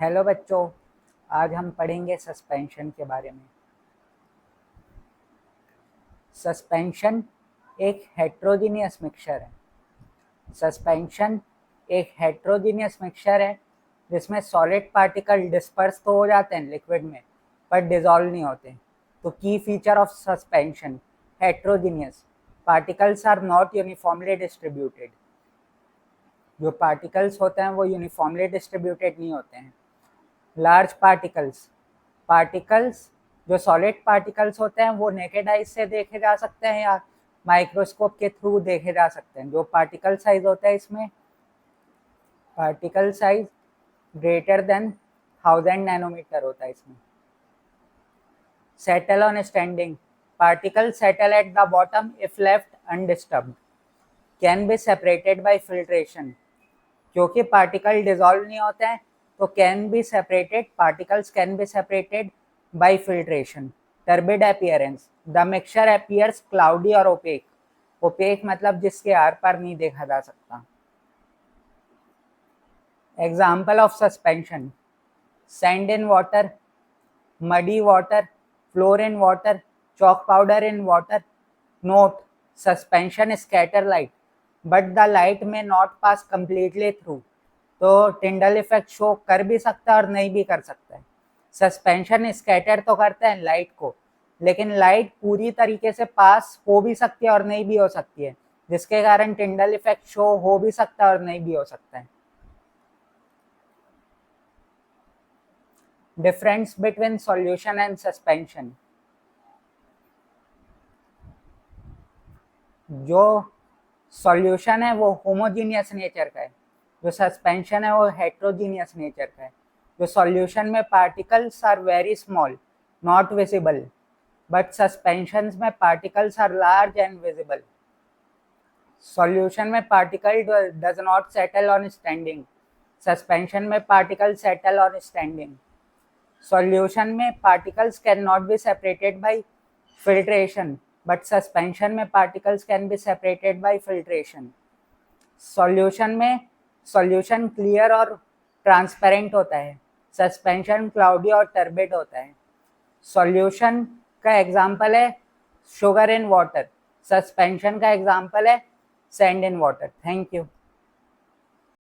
Hello बच्चों, आज हम पढ़ेंगे सस्पेंशन के बारे में। सस्पेंशन एक हेट्रोजीनियस मिक्सचर है। सस्पेंशन एक हेट्रोजीनियस मिक्सचर है जिसमें सॉलिड पार्टिकल डिस्पर्स तो हो जाते हैं लिक्विड में, पर डिसॉल्व नहीं होते। तो की feature of suspension heterogeneous, particles are not uniformly distributed. जो पार्टिकल्स होते हैं वो यूनिफॉर्मली डिस्ट्रीब्यूटेड नहीं होते हैं। लार्ज पार्टिकल्स जो सॉलिड पार्टिकल्स होते हैं वो नेकेड आइज से देखे जा सकते हैं या माइक्रोस्कोप के थ्रू देखे जा सकते हैं। जो पार्टिकल साइज होता है इसमें particle size greater than 1000 nanometer होता है इसमें। Settle on standing, particle settle at the bottom if left undisturbed, can be separated by filtration. क्योंकि पार्टिकल डिसॉल्व नहीं होते हैं तो particles can be separated by filtration. Turbid appearance, the mixture appears cloudy और opaque मतलब जिसके आर पार नहीं देखा जा सकता। Example of suspension, sand in water, muddy water, flour in water, chalk powder in water. Note, suspension scatter light, but the light may not pass completely through. तो टिंडल इफेक्ट शो कर भी सकता है और नहीं भी कर सकता है। सस्पेंशन स्कैटर तो करता है लाइट को, लेकिन लाइट पूरी तरीके से पास हो भी सकती है और नहीं भी हो सकती है, जिसके कारण टिंडल इफेक्ट शो हो भी सकता है और नहीं भी हो सकता है। Difference between solution and suspension, जो सॉल्यूशन है वो होमोजीनियस नेचर का है, जो सस्पेंशन है वो हेट्रोजीनियस नेचर का है। जो सॉल्यूशन में particles are very small not visible, but suspension में particles are large and visible. Solution में particle does not settle on standing, suspension में particle settle on standing. Solution में particles can not be separated by filtration, but suspension में particles can be separated by filtration. Solution में solution clear और transparent होता है, suspension cloudy और turbid होता है। सॉल्यूशन का एग्जांपल है शुगर इन वाटर, सस्पेंशन का एग्जांपल है sand in water. Thank you.